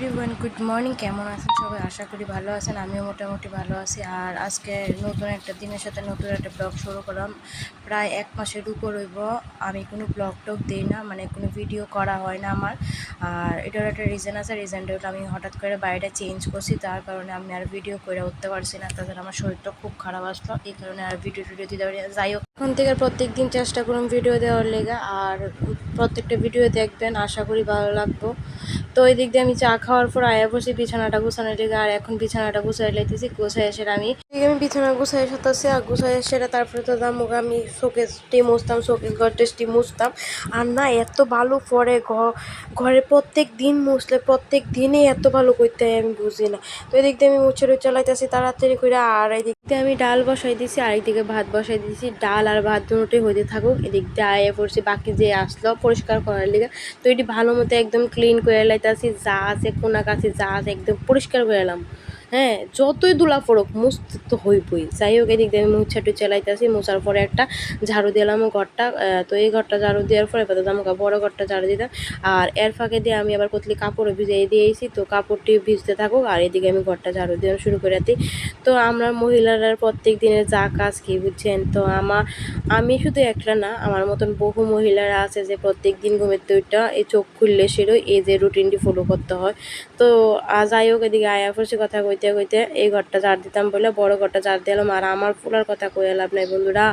Everyone good morning. কেমন আছেন সবাই? আশা করি ভালো আছেন। আমিও মোটামুটি ভালো আছি। আর আজকে নতুন একটা দিনের সাথে নতুন একটা ব্লগ শুরু করলাম। প্রায় 1 মাসের উপর হইব আমি কোনো ব্লগ টক দিই না, মানে কোনো ভিডিও করা হয় না আমার। আর এটার একটা রিজন আছে। রিজনটা হলো আমি হঠাৎ করে বাড়িটা চেঞ্জ করছি, তার কারণে আমি আর ভিডিও করে উঠতে পারছি না। তাছাড়া আমার শরীরটা খুব খারাপ আসলো, এই কারণে আর ভিডিও দিতে পারি না। যাই হোক, এখন থেকে প্রত্যেক দিন চেষ্টা করুন ভিডিও দেওয়ার লেগে, আর প্রত্যেকটা ভিডিও দেখবেন, আশা করি ভালো লাগবে। তো ওই দিক দিয়ে আমি চা খাওয়ার পর আয়া বসে বিছানাটা গুছানোর দিকে, আর এখন বিছানাটা গুছাই লাইতেছি। গুছাই এসে আমি বিছানা গুছাই সাথে আর গুছাই এসে তারপরে তো দামুক আমি শোকেসটি মুছতাম, শোকেস ঘরটেসটি মুছতাম। আর না, এত ভালো পরে ঘরে প্রত্যেক দিন মুছলে প্রত্যেক দিনই এত ভালো করতে আমি বুঝি না। তো এদিক দিয়ে আমি মুছে চালাইতেছি তাড়াতাড়ি করে, আর এদিক দিয়ে আমি ডাল বসাই দিছি, আর একদিকে ভাত বসাই দিছি। ডাল আর ভাত দুটোই হইতে থাকুক। এদিক দিয়ে আয়া পড়ছি বাকি যে আসলো পরিষ্কার করার লিগে। তো এটি ভালো মতো একদম ক্লিন করে লাইতেছি, যা আছে কোনা কাছে যা আছে একদম পরিষ্কার করে এলাম। হ্যাঁ, যতই ধুলা পড়ুক মুছতে তো হইবই। যাই হোক, এদিক দিয়ে আমি মুছা টুচা লাইতেছি। মুছার পরে একটা ঝাড়ু দিলাম ঘরটা। তো এই ঘরটা ঝাড়ু দেওয়ার পরে আমাকে বড় ঘরটা ঝাড়ু দিতাম। আর এর ফাঁকে দিয়ে আমি আবার কতলি কাপড়ও ভিজিয়ে দিয়েছি। তো কাপড়টি ভিজতে থাকুক, আর এদিকে আমি ঘরটা ঝাড়ু দেওয়া শুরু করে দিই। তো আমরা মহিলারা প্রত্যেক দিনের যা কাজ কি বুঝছেন। তো আমি শুধু একটা না, আমার মতন বহু মহিলারা আছে যে প্রত্যেক দিন ঘুমের দুইটা এই চোখ খুললে সেরো এই যে রুটিনটি ফলো করতে হয়। তো যাই হোক, এদিকে আয়া পড়ছি কথা কইতে কইতে এই ঘরটা ঝাড় দিতাম বলে বড় ঘরটা ঝাড় দিলাম। আর আমার ফুলার কথা কয়ে লাভ নাই বন্ধুরা।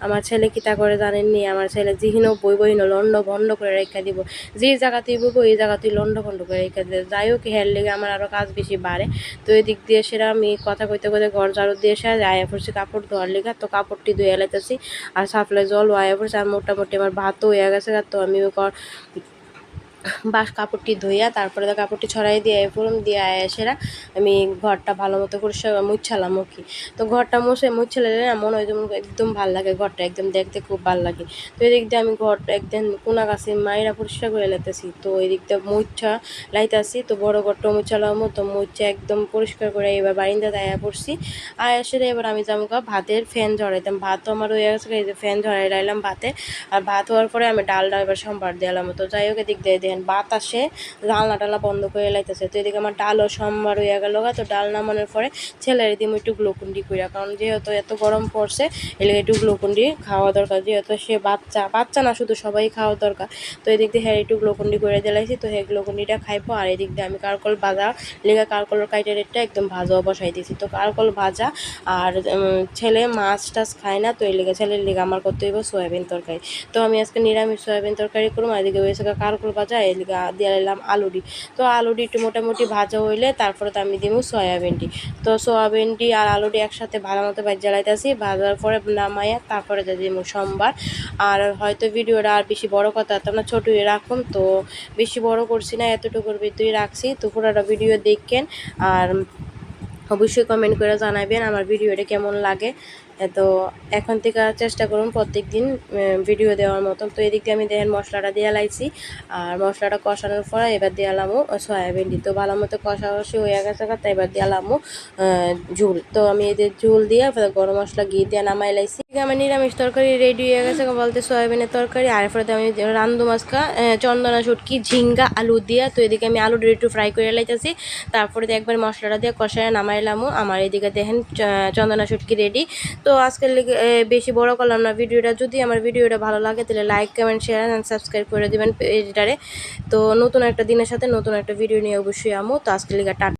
আমার ছেলে কি তা করে জানেননি? আমার ছেলে জিহিনও বইন লন্ড ভন্ড করে রেখে দিব। যে জায়গাতেই বইব এই জায়গাতেই লন্ড ভন্ড করে রেখে দেবে। যাই হোক, হেয়ার লেগে আমার আরও কাজ বেশি বাড়ে। তো এই দিক দিয়ে সেরা আমি কথা কইতে কইতে ঘর ঝাড়ু দিয়ে এসে আয়া পড়ছি কাপড় ধোয়ার লেগে। তো কাপড়টি ধুয়ে লাইতেছি, আর সাপ্লাই জল আয়া পড়ছে। আর মোটামুটি আমার ভাতও হয়ে গেছে। তো আমিও কাপড়টি ধুইয়া তারপরে কাপড়টি ছড়াই দিয়ে ফোরম দিয়ে এসেরা আমি ঘরটা ভালো মতো পরিষ্কার মুছালাম কি। তো ঘরটা মুছলে না মনে হয় যেমন একদম ভালো লাগে, ঘরটা একদম দেখতে খুব ভালো লাগে। তো এদিক দিয়ে আমি ঘরটা একদম কোনা গাছে মায়েরা পরিষ্কার করে লাইতেছি। তো এদিক দিয়ে মুছা লাইতেছি। তো বড় ঘরটা মুছালাম, তো মুছে একদম পরিষ্কার করে এবার বারিন্দাতে আয়া পড়ছি। আর এসে এবার আমি যাবো ভাতের ফ্যান ঝরাইতাম। ভাতও আমার হয়ে গেছে, এই যে ফ্যান ঝরাই লাইলাম ভাতে। আর ভাত হওয়ার পরে আমি ডালটা এবার সম্বার দিলাম। তো যাই হোক, এদিক দিয়ে দেখেন বাতাসে রান্না টালা বন্ধ করে লাইতেছে। তো এদিকে আমার ডালও সম্বার হয়ে গেল। তো ডাল নামানোর পরে ছেলের দিম একটু গ্লুকুন্ডি কইরা, কারণ যেহেতু এত গরম পড়ছে এলে একটু গ্লুকুন্ডি খাওয়া দরকার, যেহেতু সে বাচ্চা না শুধু সবাই খাওয়া দরকার। তো এদিক দিয়ে হ্যাঁ একটু গ্লুকুন্ডি করে দিলাইছি। তো হ্যাঁ গ্লুকুন্ডিটা খাইবো। আর এদিক দিয়ে আমি কারকল ভাজা লেগে কারকলের কাইটারেটটা একদম ভাজাও বসাই দিয়েছি। তো কারকল ভাজা, আর ছেলে মাছ টাছ খায় না, তো এই লেগে ছেলের লেগে আমার করতে হইব সয়াবিন তরকারি। তো আমি আজকে নিরামিষ সয়াবিন তরকারি করবো। এদিকে হয়েছে কারকল ভাজা, এদিকে দিয়ে দিলাম আলুডি। তো আলুডি একটু মোটামুটি ভাজা হইলে তারপরে তো আমি দিব সয়াবিনটি। তো সয়াবিনটি আর আলুটি একসাথে ভালো মতো ভাজা লাইতেছি। ভাজার পরে নামাইয়া তারপরে দিব সোমবার। আর হয়তো ভিডিওটা আর বেশি বড় কথা তোমরা ছোটই রাখুন, তো বেশি বড় করছি না, এতটুকুর ভিতরেই রাখছি। তো পুরোটা ভিডিও দেখেন, আর অবশ্যই কমেন্ট করে জানাবেন আমার ভিডিওটা কেমন লাগে। তো এখন থেকে চেষ্টা করুন প্রত্যেক দিন ভিডিও দেওয়ার মতন। তো এদিক দিয়ে আমি দেখেন মশলাটা দিয়ে লাইছি, আর মশলাটা কষানোর পরে এবার দিয়ালামও সয়াবিনটি। তো ভালো মতো কষাকষি হয়ে গেছে, তাই এবার দিয়ালামও ঝুল। তো আমি এদের ঝুল দিয়ে গরম মশলা ঘি দিয়ে নামাই লাইছি। আমার নিরামিষ তরকারি রেডি হয়ে গেছে বলতে সয়াবিনের তরকারি। আর এরপরে আমি রান্ধু মাছকা চন্দনা শুটকি ঝিঙ্গা আলু দিয়ে। তো এদিকে আমি আলুটা একটু ফ্রাই করে লাইতেছি, তারপরে একবার মশলাটা দিয়ে কষায় নামাইলামও। আমার এদিকে দেখেন চন্দনা শুটকি রেডি। তো আজকের লেগে বেশি বড় করলাম না ভিডিওটা। যদি আমার ভিডিওটা ভালো লাগে তাহলে like comment share and subscribe করে দেবেন পেজটারে। তো নতুন একটা দিনের সাথে নতুন একটা ভিডিও নিয়ে অবশ্যই আমো। তো আজকের লেগে টাটা।